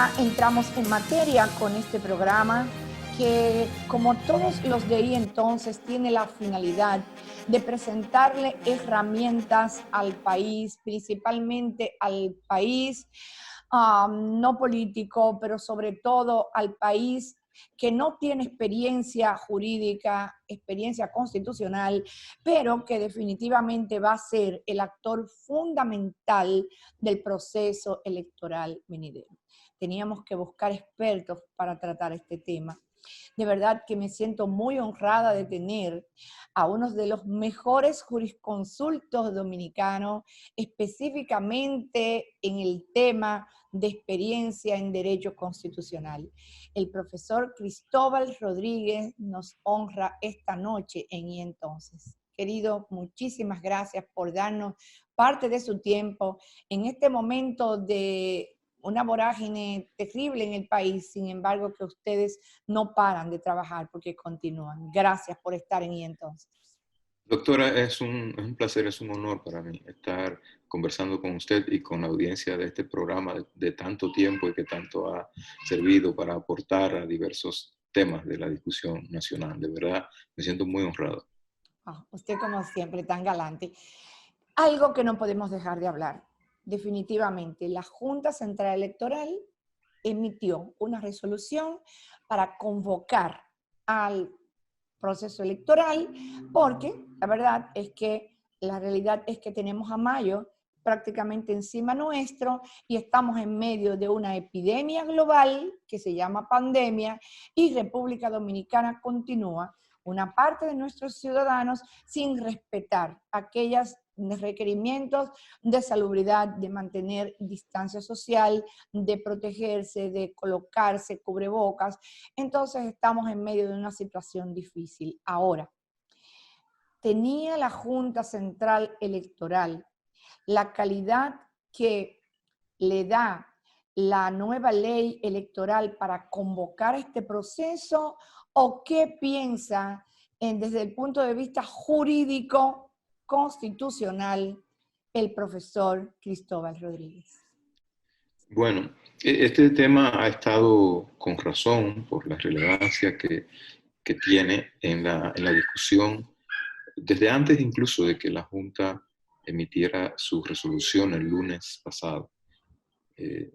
ya entramos en materia con este programa que, como todos los de ahí entonces, tiene la finalidad de presentarle herramientas al país, principalmente al país no político, pero sobre todo al país que no tiene experiencia jurídica, experiencia constitucional, pero que definitivamente va a ser el actor fundamental del proceso electoral venidero. Teníamos que buscar expertos para tratar este tema. De verdad que me siento muy honrada de tener a uno de los mejores jurisconsultos dominicanos, específicamente en el tema de experiencia en derecho constitucional. El profesor Cristóbal Rodríguez nos honra esta noche en Y Entonces. Querido, muchísimas gracias por darnos parte de su tiempo en este momento de una vorágine terrible en el país, sin embargo que ustedes no paran de trabajar porque continúan. Gracias por estar en Y Entonces. Doctora, es un placer, es un honor para mí estar conversando con usted y con la audiencia de este programa de tanto tiempo y que tanto ha servido para aportar a diversos temas de la discusión nacional. De verdad, me siento muy honrado. Usted como siempre, tan galante. Algo que no podemos dejar de hablar, definitivamente, la Junta Central Electoral emitió una resolución para convocar al proceso electoral, porque la verdad es que la realidad es que tenemos a mayo prácticamente encima nuestro y estamos en medio de una epidemia global que se llama pandemia y República Dominicana continúa una parte de nuestros ciudadanos sin respetar aquellos requerimientos de salubridad, de mantener distancia social, de protegerse, de colocarse cubrebocas. Entonces estamos en medio de una situación difícil. Ahora, ¿tenía la Junta Central Electoral la calidad que le da la nueva ley electoral para convocar este proceso? ¿O qué piensa desde el punto de vista jurídico constitucional el profesor Cristóbal Rodríguez? Bueno, este tema ha estado con razón por la relevancia que tiene en la discusión desde antes incluso de que la Junta emitiera su resolución el lunes pasado. Eh,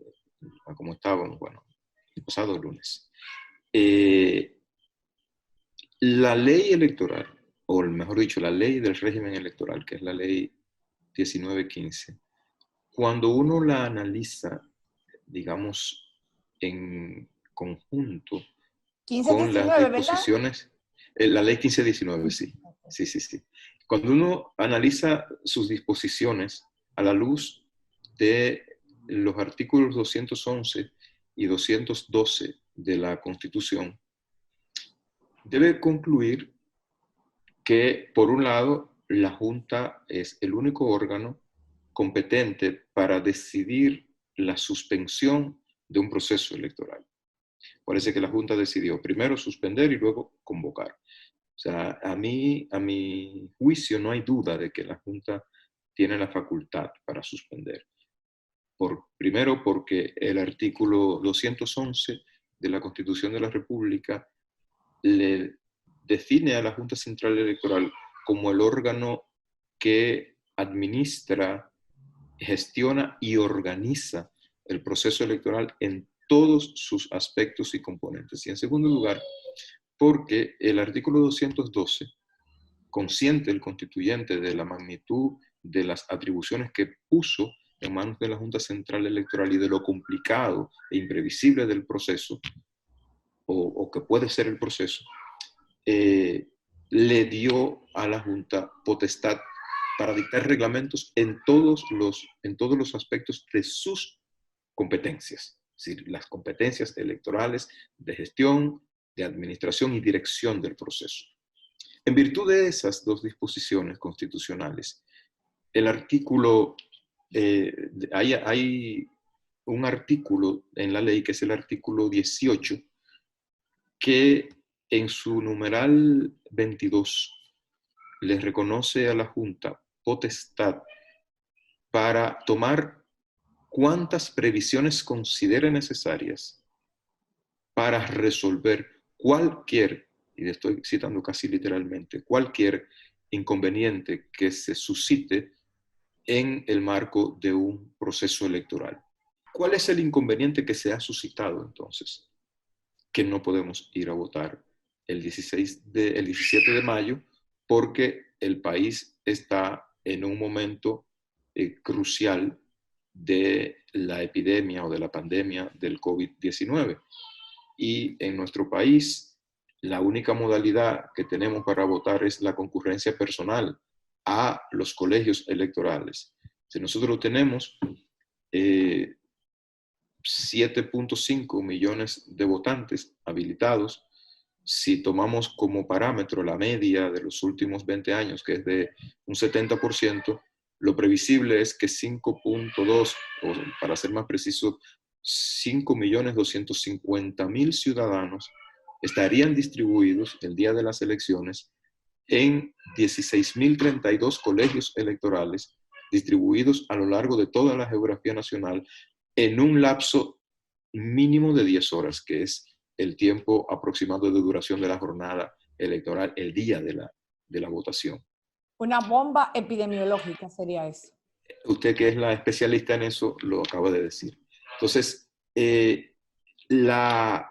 como estábamos, bueno, el pasado lunes. La ley electoral, o mejor dicho, la ley del régimen electoral, que es la ley 1915, cuando uno la analiza, digamos, en conjunto con las 1519, ¿verdad? disposiciones, la ley 1519, sí, sí, sí, sí. Cuando uno analiza sus disposiciones a la luz de los artículos 211 y 212 de la Constitución, debe concluir que, por un lado, la Junta es el único órgano competente para decidir la suspensión de un proceso electoral. Parece que la Junta decidió primero suspender y luego convocar. O sea, a mi juicio no hay duda de que la Junta tiene la facultad para suspender. Primero porque el artículo 211 de la Constitución de la República le define a la Junta Central Electoral como el órgano que administra, gestiona y organiza el proceso electoral en todos sus aspectos y componentes. Y en segundo lugar, porque el artículo 212, consciente el constituyente de la magnitud de las atribuciones que puso en manos de la Junta Central Electoral y de lo complicado e imprevisible del proceso, o que puede ser el proceso, le dio a la Junta potestad para dictar reglamentos en todos los aspectos de sus competencias, es decir, las competencias electorales, de gestión, de administración y dirección del proceso. En virtud de esas dos disposiciones constitucionales, el artículo, hay un artículo en la ley que es el artículo 18, que en su numeral 22 le reconoce a la Junta potestad para tomar cuántas previsiones considere necesarias para resolver cualquier, y le estoy citando casi literalmente, cualquier inconveniente que se suscite en el marco de un proceso electoral. ¿Cuál es el inconveniente que se ha suscitado entonces? Que no podemos ir a votar el 17 de mayo porque el país está en un momento crucial de la epidemia o de la pandemia del COVID-19. Y en nuestro país, la única modalidad que tenemos para votar es la concurrencia personal a los colegios electorales. Si nosotros tenemos 7.5 millones de votantes habilitados, si tomamos como parámetro la media de los últimos 20 años, que es de un 70%, lo previsible es que 5.2, o para ser más preciso, 5.250.000 ciudadanos estarían distribuidos el día de las elecciones en 16.032 colegios electorales distribuidos a lo largo de toda la geografía nacional en un lapso mínimo de 10 horas, que es el tiempo aproximado de duración de la jornada electoral, el día de la votación. Una bomba epidemiológica sería eso. Usted, que es la especialista en eso, lo acaba de decir. Entonces, la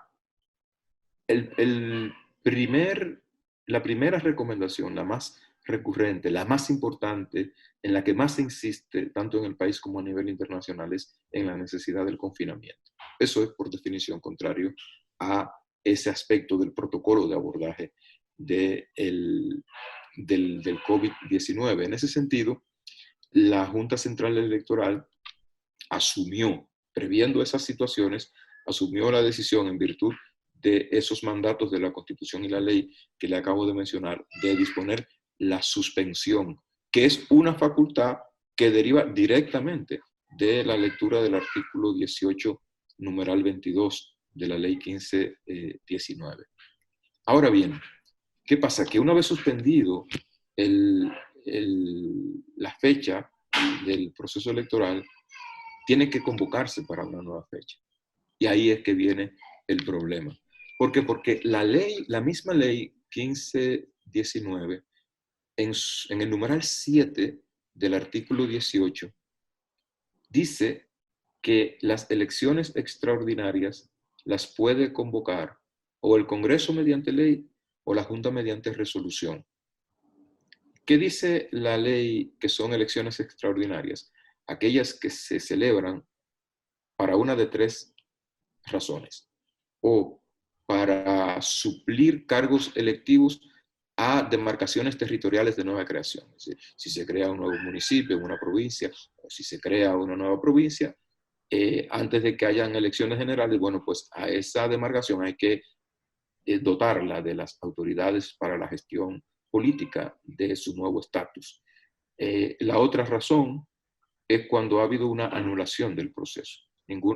primera recomendación, la más recurrente, la más importante, en la que más se insiste, tanto en el país como a nivel internacional, es en la necesidad del confinamiento. Eso es, por definición, contrario a ese aspecto del protocolo de abordaje del COVID-19. En ese sentido, la Junta Central Electoral asumió, previendo esas situaciones, asumió la decisión en virtud de esos mandatos de la Constitución y la ley que le acabo de mencionar, de disponer la suspensión, que es una facultad que deriva directamente de la lectura del artículo 18, numeral 22 de la ley 1519. Ahora bien, ¿qué pasa? Que una vez suspendido la fecha del proceso electoral, tiene que convocarse para una nueva fecha. Y ahí es que viene el problema. ¿Por qué? Porque la misma ley 1519, en el numeral 7 del artículo 18, dice que las elecciones extraordinarias las puede convocar o el Congreso mediante ley o la Junta mediante resolución. ¿Qué dice la ley que son elecciones extraordinarias? Aquellas que se celebran para una de tres razones: o para suplir cargos electivos a demarcaciones territoriales de nueva creación. Es decir, si se crea un nuevo municipio, una provincia, o si se crea una nueva provincia, antes de que hayan elecciones generales, bueno, pues a esa demarcación hay que dotarla de las autoridades para la gestión política de su nuevo estatus. La otra razón es cuando ha habido una anulación del proceso.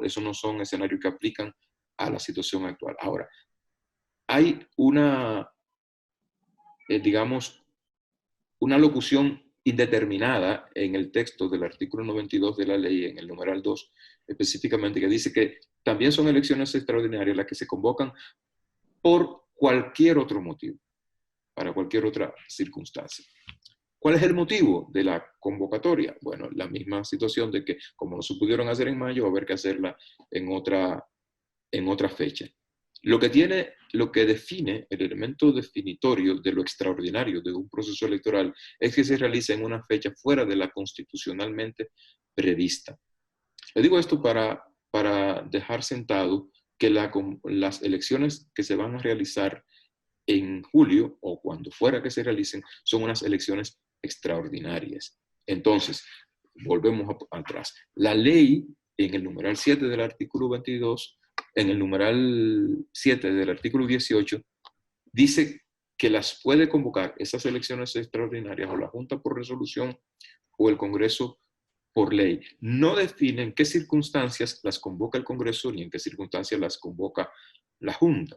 Eso no son escenarios que aplican a la situación actual. Ahora, hay digamos, una locución indeterminada en el texto del artículo 92 de la ley, en el numeral 2 específicamente, que dice que también son elecciones extraordinarias las que se convocan por cualquier otro motivo, para cualquier otra circunstancia. ¿Cuál es el motivo de la convocatoria? Bueno, la misma situación de que como no se pudieron hacer en mayo, va a haber que hacerla en otra fecha. Lo que define el elemento definitorio de lo extraordinario de un proceso electoral es que se realiza en una fecha fuera de la constitucionalmente prevista. Le digo esto para dejar sentado que las elecciones que se van a realizar en julio o cuando fuera que se realicen son unas elecciones extraordinarias. Entonces, volvemos atrás. La ley, en el numeral 7 del artículo 22, en el numeral 7 del artículo 18, dice que las puede convocar esas elecciones extraordinarias o la Junta por resolución o el Congreso por ley. No define en qué circunstancias las convoca el Congreso ni en qué circunstancias las convoca la Junta.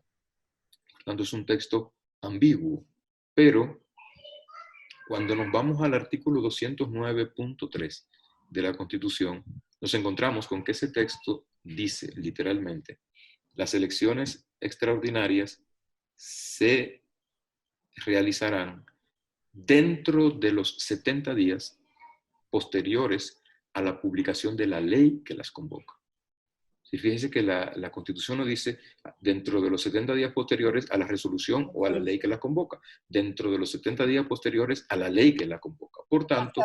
Por tanto, es un texto ambiguo. Pero cuando nos vamos al artículo 209.3 de la Constitución, nos encontramos con que ese texto dice literalmente, las elecciones extraordinarias se realizarán dentro de los 70 días posteriores a la publicación de la ley que las convoca. Y fíjense que la Constitución nos dice dentro de los 70 días posteriores a la resolución o a la ley que la convoca, dentro de los 70 días posteriores a la ley que la convoca. Por tanto,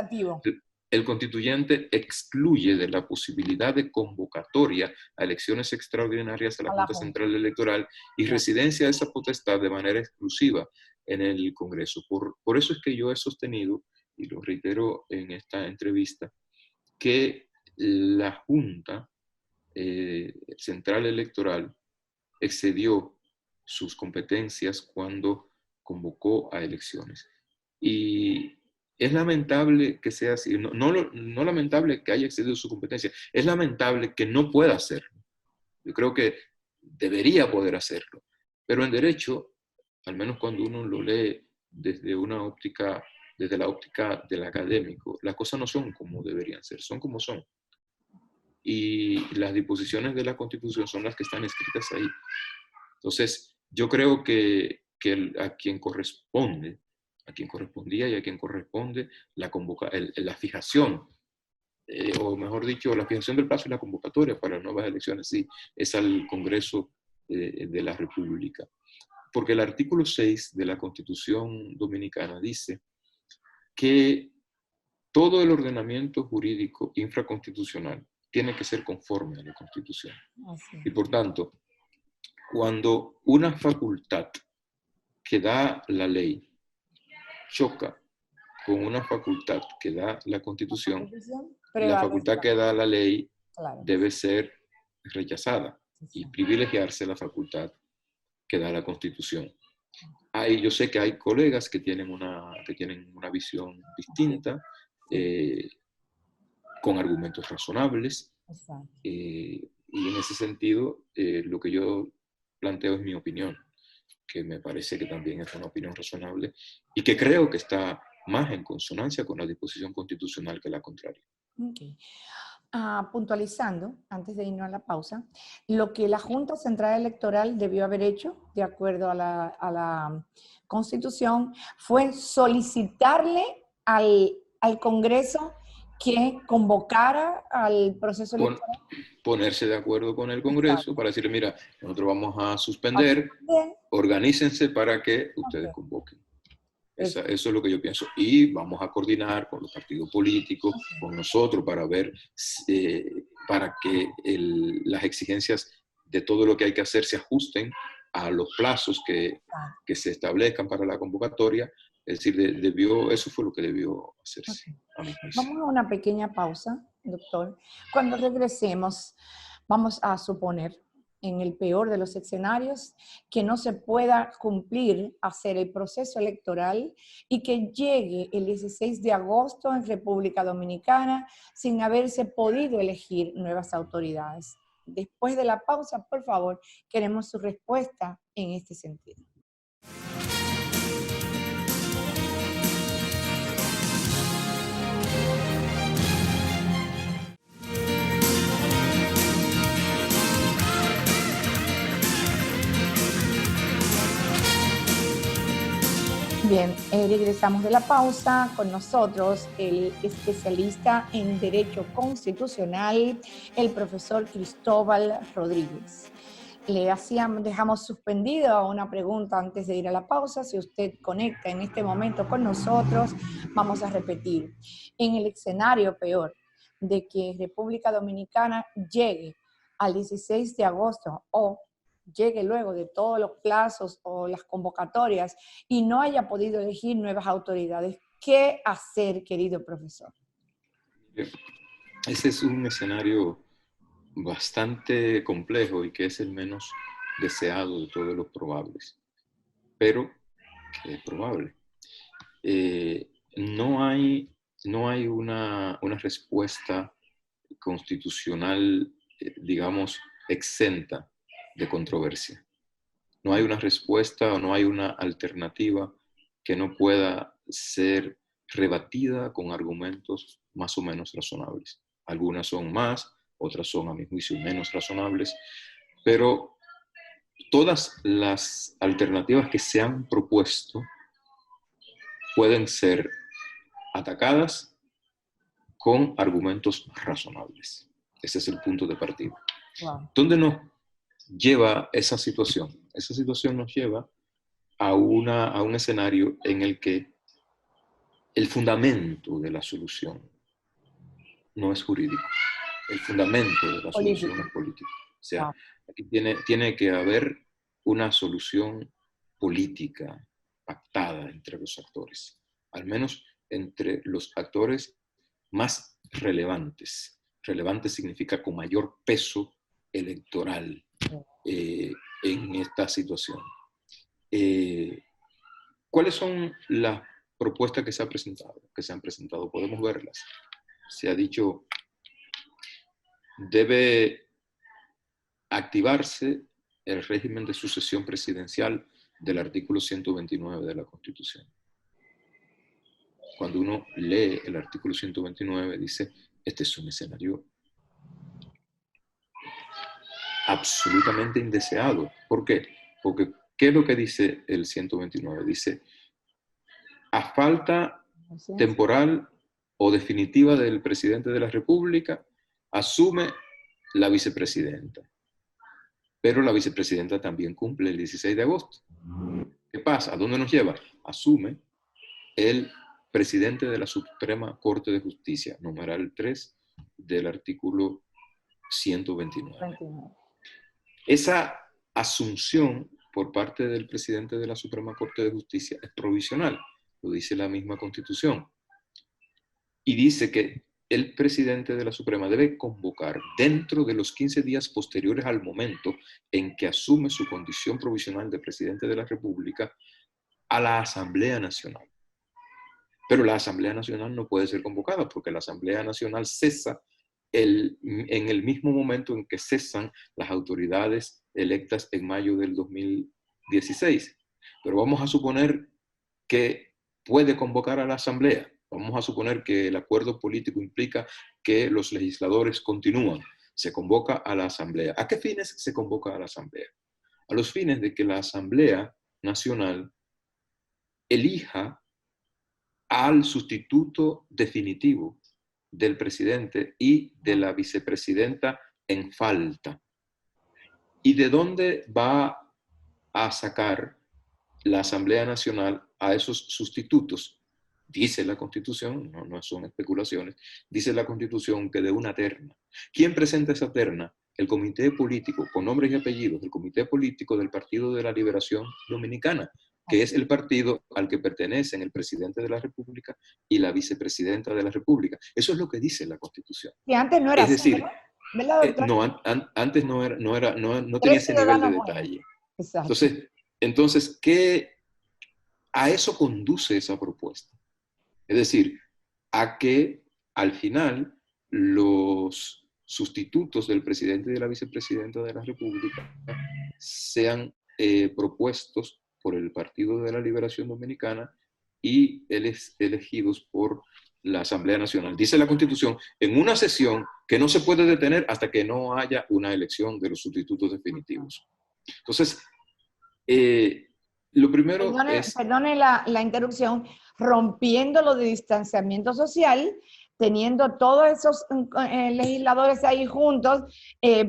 el constituyente excluye de la posibilidad de convocatoria a elecciones extraordinarias a la Junta Central Electoral y residencia de esa potestad de manera exclusiva en el Congreso. Por eso es que yo he sostenido, y lo reitero en esta entrevista, que la Junta Central Electoral excedió sus competencias cuando convocó a elecciones. Y es lamentable que sea así, no lamentable que haya excedido su competencia, es lamentable que no pueda hacerlo. Yo creo que debería poder hacerlo, pero en derecho, al menos cuando uno lo lee desde una óptica, desde la óptica del académico, las cosas no son como deberían ser, son como son. Y las disposiciones de la Constitución son las que están escritas ahí. Entonces, yo creo que a quien corresponde, a quien correspondía y a quien corresponde la fijación, o mejor dicho, la fijación del plazo y la convocatoria para nuevas elecciones, sí, es al Congreso de la República. Porque el artículo 6 de la Constitución Dominicana dice que todo el ordenamiento jurídico infraconstitucional tiene que ser conforme a la Constitución. Y por tanto, cuando una facultad que da la ley choca con una facultad que da la Constitución, la facultad que da la ley debe ser rechazada y privilegiarse la facultad que da la Constitución. Yo sé que hay colegas que tienen una visión distinta, con argumentos razonables, y en ese sentido lo que yo planteo es mi opinión, que me parece que también es una opinión razonable y que creo que está más en consonancia con la disposición constitucional que la contraria. Okay. Puntualizando, antes de irnos a la pausa, lo que la Junta Central Electoral debió haber hecho, de acuerdo a la Constitución, fue solicitarle al Congreso que convocara al proceso electoral. Ponerse de acuerdo con el Congreso para decirle, mira, nosotros vamos a suspender, organícense para que ustedes convoquen. Eso es lo que yo pienso. Y vamos a coordinar con los partidos políticos, con nosotros, para ver, para que las exigencias de todo lo que hay que hacer se ajusten a los plazos que se establezcan para la convocatoria. Es decir, eso fue lo que debió hacerse. Vamos a una pequeña pausa, doctor. Cuando regresemos, vamos a suponer, en el peor de los escenarios, que no se pueda cumplir hacer el proceso electoral y que llegue el 16 de agosto en República Dominicana sin haberse podido elegir nuevas autoridades. Después de la pausa, por favor, queremos su respuesta en este sentido. Bien, regresamos de la pausa. Con nosotros el especialista en Derecho Constitucional, el profesor Cristóbal Rodríguez. Dejamos suspendida una pregunta antes de ir a la pausa. Si usted conecta en este momento con nosotros, vamos a repetir. En el escenario peor de que República Dominicana llegue al 16 de agosto o llegue luego de todos los plazos o las convocatorias y no haya podido elegir nuevas autoridades, ¿qué hacer, querido profesor? Ese es un escenario bastante complejo y que es el menos deseado de todos los probables, pero que es probable. No hay una respuesta constitucional, digamos, exenta de controversia. No hay una respuesta o no hay una alternativa que no pueda ser rebatida con argumentos más o menos razonables. Algunas son más, otras son, a mi juicio, menos razonables, pero todas las alternativas que se han propuesto pueden ser atacadas con argumentos razonables. Ese es el punto de partida. Wow. ¿Dónde nos lleva esa situación? Esa situación nos lleva a un escenario en el que el fundamento de la solución no es jurídico. El fundamento de la solución Político. es político. O sea, Wow. aquí tiene que haber una solución política pactada entre los actores, al menos entre los actores más relevantes. Relevante significa con mayor peso electoral en esta situación. ¿Cuáles son las propuestas que se han presentado? Podemos verlas. Se ha dicho, debe activarse el régimen de sucesión presidencial del artículo 129 de la Constitución. Cuando uno lee el artículo 129, dice, este es un escenario absolutamente indeseado. ¿Por qué? Porque, ¿qué es lo que dice el 129? Dice, a falta temporal o definitiva del presidente de la República, asume la vicepresidenta. Pero la vicepresidenta también cumple el 16 de agosto. ¿Qué pasa? ¿A dónde nos lleva? Asume el presidente de la Suprema Corte de Justicia, numeral 3 del artículo 129. 29. Esa asunción por parte del presidente de la Suprema Corte de Justicia es provisional, lo dice la misma Constitución. Y dice que el presidente de la Suprema debe convocar dentro de los 15 días posteriores al momento en que asume su condición provisional de presidente de la República a la Asamblea Nacional. Pero la Asamblea Nacional no puede ser convocada porque la Asamblea Nacional cesa en el mismo momento en que cesan las autoridades electas en mayo del 2016. Pero vamos a suponer que puede convocar a la Asamblea. Vamos a suponer que el acuerdo político implica que los legisladores continúan. Se convoca a la Asamblea. ¿A qué fines se convoca a la Asamblea? A los fines de que la Asamblea Nacional elija al sustituto definitivo del presidente y de la vicepresidenta en falta. ¿Y de dónde va a sacar la Asamblea Nacional a esos sustitutos? Dice la Constitución, no son especulaciones, dice la Constitución que de una terna. ¿Quién presenta esa terna? El comité político, con nombres y apellidos, el comité político del Partido de la Liberación Dominicana, que es el partido al que pertenecen el presidente de la República y la vicepresidenta de la República. Eso es lo que dice la Constitución. Y antes no era Es así, decir, ¿verdad, doctor? no, antes no tenía Tres ese nivel de ciudadanos buenos. detalle. Exacto. Entonces, a eso conduce esa propuesta. Es decir, a que al final los sustitutos del presidente y de la vicepresidenta de la República sean propuestos por el Partido de la Liberación Dominicana y elegidos por la Asamblea Nacional. Dice la Constitución, en una sesión que no se puede detener hasta que no haya una elección de los sustitutos definitivos. Entonces, lo primero es... Perdone la interrupción, rompiendo lo de distanciamiento social, teniendo todos esos legisladores ahí juntos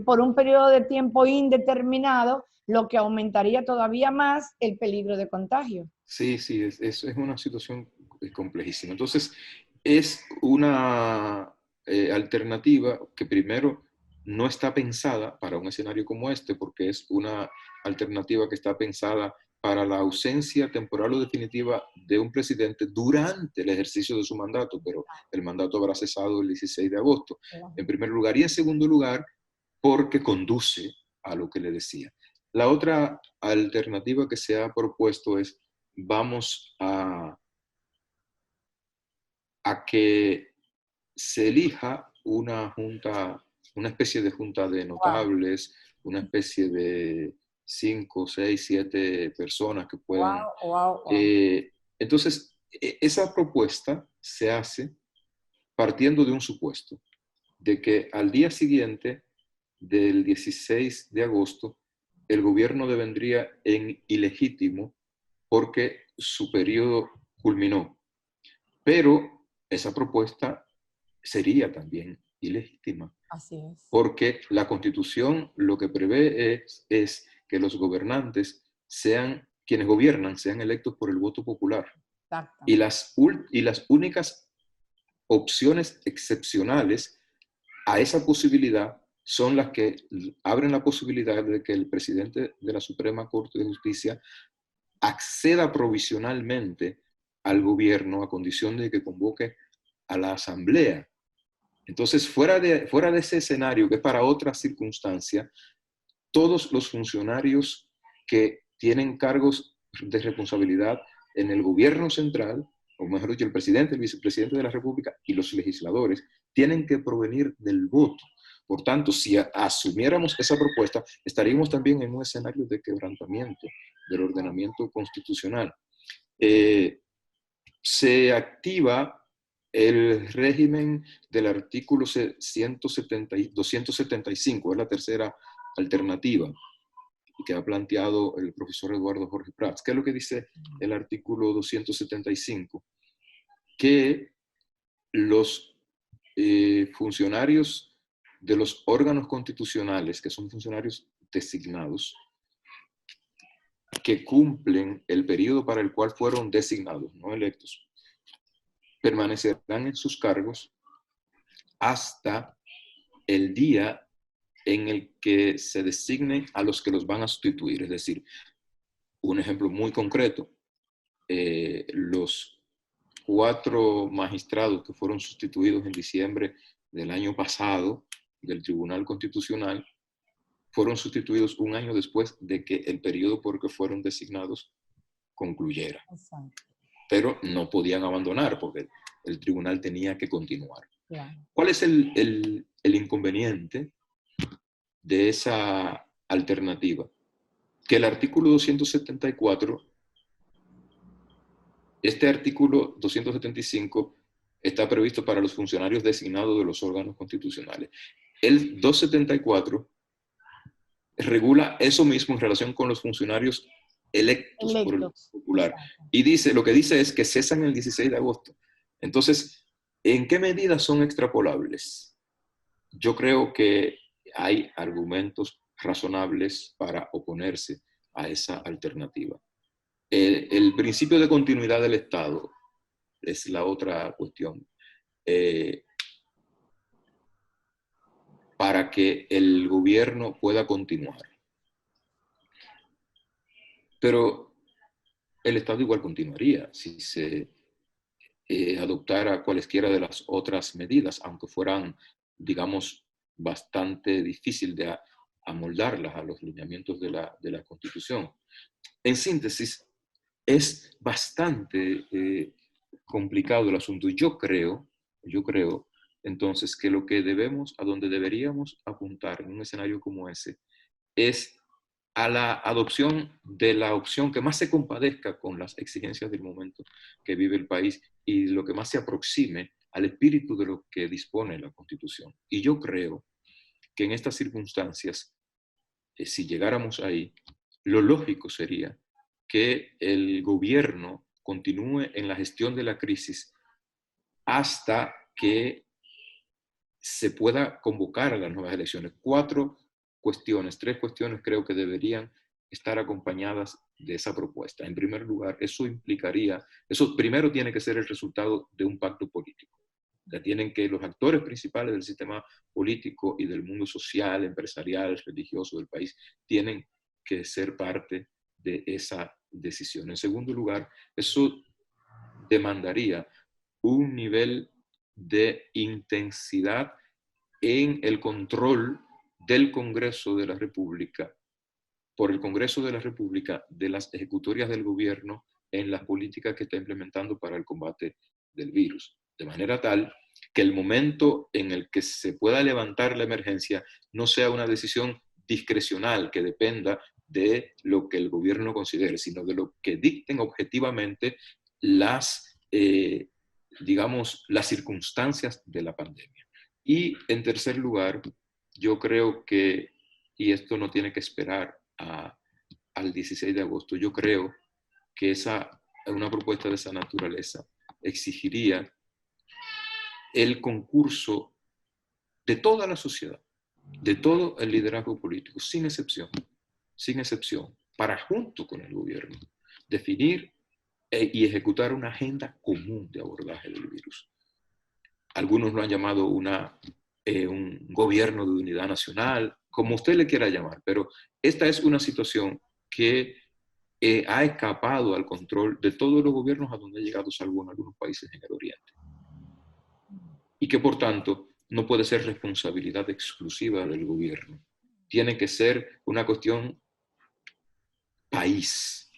por un periodo de tiempo indeterminado, lo que aumentaría todavía más el peligro de contagio. Sí, es una situación complejísima. Entonces, es una alternativa que primero no está pensada para un escenario como este, porque es una alternativa que está pensada para la ausencia temporal o definitiva de un presidente durante el ejercicio de su mandato, pero el mandato habrá cesado el 16 de agosto, en primer lugar. Y en segundo lugar, porque conduce a lo que le decía. La otra alternativa que se ha propuesto es, vamos a que se elija una junta, una especie de junta de notables, una especie de 5, 6, 7 personas que puedan... Entonces, esa propuesta se hace partiendo de un supuesto, de que al día siguiente del 16 de agosto, el gobierno devendría en ilegítimo porque su periodo culminó. Pero esa propuesta sería también ilegítima, Así es. porque la Constitución lo que prevé es que los gobernantes sean, quienes gobiernan, sean electos por el voto popular. Y Exactamente. y las únicas opciones excepcionales a esa posibilidad son las que abren la posibilidad de que el presidente de la Suprema Corte de Justicia acceda provisionalmente al gobierno a condición de que convoque a la asamblea. Entonces, fuera de ese escenario, que es para otra circunstancia, todos los funcionarios que tienen cargos de responsabilidad en el gobierno central, o mejor dicho, el presidente, el vicepresidente de la República y los legisladores, tienen que provenir del voto. Por tanto, si asumiéramos esa propuesta, estaríamos también en un escenario de quebrantamiento del ordenamiento constitucional. Se activa el régimen del artículo 275, es la tercera alternativa que ha planteado el profesor Eduardo Jorge Prats. ¿Qué es lo que dice el artículo 275? Que los funcionarios de los órganos constitucionales, que son funcionarios designados, que cumplen el periodo para el cual fueron designados, no electos, permanecerán en sus cargos hasta el día en el que se designen a los que los van a sustituir. Es decir, un ejemplo muy concreto, los 4 magistrados que fueron sustituidos en diciembre del año pasado del Tribunal Constitucional fueron sustituidos un año después de que el periodo por que fueron designados concluyera. Exacto. Pero no podían abandonar porque el tribunal tenía que continuar. Claro. ¿Cuál es el inconveniente de esa alternativa? Que el artículo 274, este artículo 275 está previsto para los funcionarios designados de los órganos constitucionales. El 274 regula eso mismo en relación con los funcionarios electos por el voto popular. Exacto. Y dice, lo que dice es que cesan el 16 de agosto. Entonces, ¿en qué medida son extrapolables? Yo creo que hay argumentos razonables para oponerse a esa alternativa. El principio de continuidad del Estado es la otra cuestión. Para que el gobierno pueda continuar. Pero el Estado igual continuaría si se adoptara cualesquiera de las otras medidas, aunque fueran, digamos, bastante difícil de amoldarlas a los lineamientos de la Constitución. En síntesis, es bastante complicado el asunto. Yo creo, entonces, que lo que debemos, a donde deberíamos apuntar en un escenario como ese, es a la adopción de la opción que más se compadezca con las exigencias del momento que vive el país y lo que más se aproxime al espíritu de lo que dispone la Constitución. Y yo creo que en estas circunstancias, si llegáramos ahí, lo lógico sería que el gobierno continúe en la gestión de la crisis hasta que se pueda convocar a las nuevas elecciones. 3 cuestiones creo que deberían estar acompañadas de esa propuesta. En primer lugar, eso primero tiene que ser el resultado de un pacto político. O sea, tienen que los actores principales del sistema político y del mundo social, empresarial, religioso del país, tienen que ser parte de esa decisión. En segundo lugar, eso demandaría un nivel de intensidad en el control del Congreso de la República, por el Congreso de la República, de las ejecutorias del gobierno en las políticas que está implementando para el combate del virus. De manera tal que el momento en el que se pueda levantar la emergencia no sea una decisión discrecional que dependa de lo que el gobierno considere, sino de lo que dicten objetivamente las circunstancias de la pandemia. Y en tercer lugar, yo creo que, y esto no tiene que esperar al 16 de agosto, yo creo que una propuesta de esa naturaleza exigiría el concurso de toda la sociedad, de todo el liderazgo político, sin excepción, para junto con el gobierno, definir y ejecutar una agenda común de abordaje del virus. Algunos lo han llamado un gobierno de unidad nacional, como usted le quiera llamar, pero esta es una situación que ha escapado al control de todos los gobiernos a donde ha llegado, salvo en algunos países en el Oriente. Y que por tanto no puede ser responsabilidad exclusiva del gobierno. Tiene que ser una cuestión país.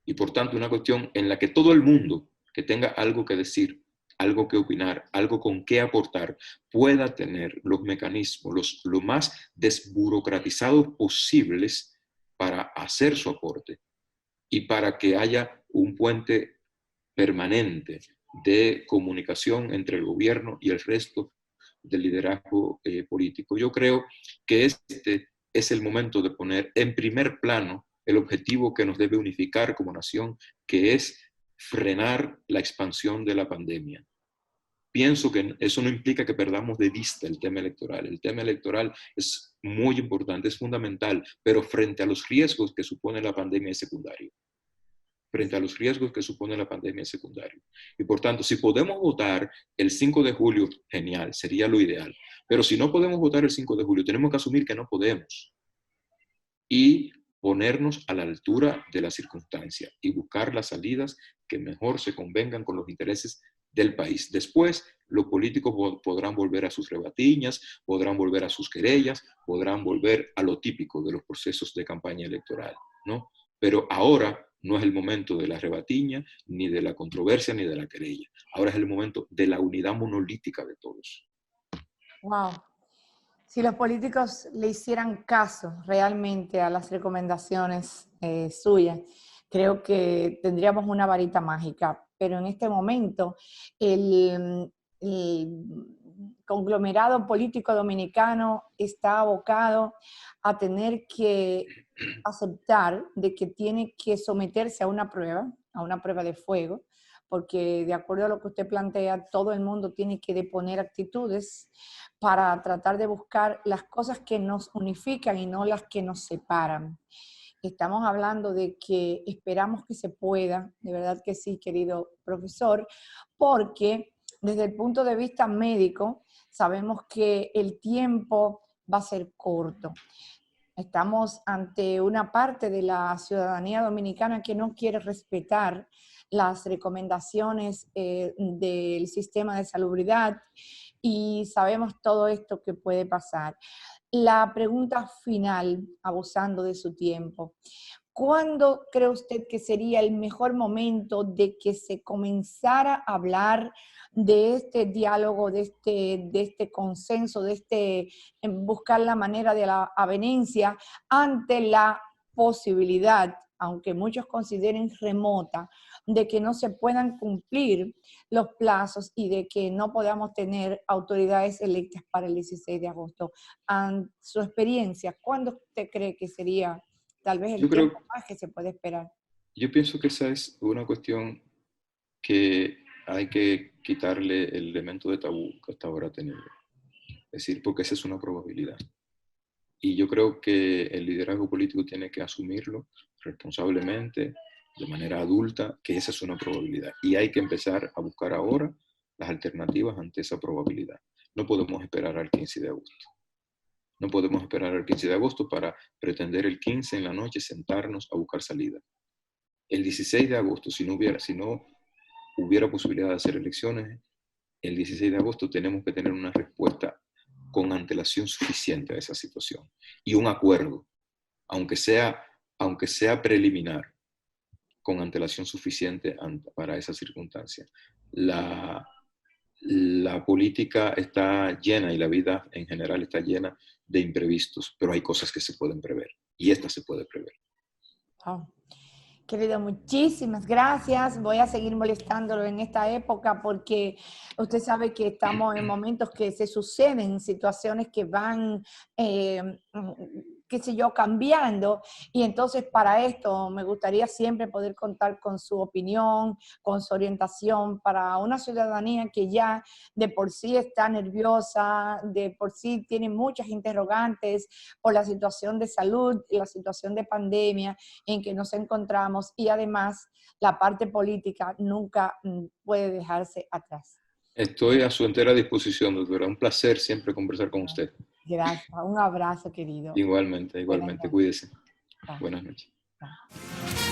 Y por tanto una cuestión en la que todo el mundo que tenga algo que decir, algo que opinar, algo con qué aportar, pueda tener los mecanismos, lo más desburocratizados posibles para hacer su aporte y para que haya un puente permanente de comunicación entre el gobierno y el resto del liderazgo político. Yo creo que este es el momento de poner en primer plano el objetivo que nos debe unificar como nación, que es frenar la expansión de la pandemia. Pienso que eso no implica que perdamos de vista el tema electoral. El tema electoral es muy importante, es fundamental, pero frente a los riesgos que supone la pandemia es secundario. Frente a los riesgos que supone la pandemia es secundario. Y por tanto, si podemos votar el 5 de julio, genial, sería lo ideal. Pero si no podemos votar el 5 de julio, tenemos que asumir que no podemos. Y ponernos a la altura de la circunstancia y buscar las salidas que mejor se convengan con los intereses del país. Después, los políticos podrán volver a sus rebatiñas, podrán volver a sus querellas, podrán volver a lo típico de los procesos de campaña electoral, ¿no? Pero ahora no es el momento de la rebatiña, ni de la controversia, ni de la querella. Ahora es el momento de la unidad monolítica de todos. Wow. Si los políticos le hicieran caso realmente a las recomendaciones suyas, creo que tendríamos una varita mágica. Pero en este momento, el conglomerado político dominicano está abocado a tener que aceptar de que tiene que someterse a una prueba de fuego, porque de acuerdo a lo que usted plantea, todo el mundo tiene que deponer actitudes para tratar de buscar las cosas que nos unifican y no las que nos separan. Estamos hablando de que esperamos que se pueda, de verdad que sí, querido profesor, porque desde el punto de vista médico sabemos que el tiempo va a ser corto. Estamos ante una parte de la ciudadanía dominicana que no quiere respetar las recomendaciones del sistema de salubridad y sabemos todo esto que puede pasar. La pregunta final, abusando de su tiempo. ¿Cuándo cree usted que sería el mejor momento de que se comenzara a hablar de este diálogo, de este consenso, buscar la manera de la avenencia ante la posibilidad, aunque muchos consideren remota, de que no se puedan cumplir los plazos y de que no podamos tener autoridades electas para el 16 de agosto? En su experiencia, ¿cuándo usted cree que sería tal vez el tiempo más que se puede esperar? Yo pienso que esa es una cuestión que hay que quitarle el elemento de tabú que hasta ahora ha tenido. Es decir, porque esa es una probabilidad. Y yo creo que el liderazgo político tiene que asumirlo responsablemente, de manera adulta, que esa es una probabilidad. Y hay que empezar a buscar ahora las alternativas ante esa probabilidad. No podemos esperar al 15 de agosto. No podemos esperar al 15 de agosto para pretender el 15 en la noche sentarnos a buscar salida. El 16 de agosto, si no hubiera posibilidad de hacer elecciones, el 16 de agosto tenemos que tener una respuesta con antelación suficiente a esa situación y un acuerdo, aunque sea preliminar, con antelación suficiente para esa circunstancia. La política está llena y la vida en general está llena de imprevistos, pero hay cosas que se pueden prever y esta se puede prever. Oh. Querido, muchísimas gracias. Voy a seguir molestándolo en esta época porque usted sabe que estamos en momentos que se suceden situaciones que van, qué sé yo, cambiando. Y entonces para esto me gustaría siempre poder contar con su opinión, con su orientación para una ciudadanía que ya de por sí está nerviosa, de por sí tiene muchas interrogantes por la situación de salud, la situación de pandemia en que nos encontramos, y además la parte política nunca puede dejarse atrás. Estoy a su entera disposición, doctora. Un placer siempre conversar con usted. Gracias, un abrazo, querido. Igualmente, Buenas igualmente. noches. Cuídese. Bye. Buenas noches. Bye.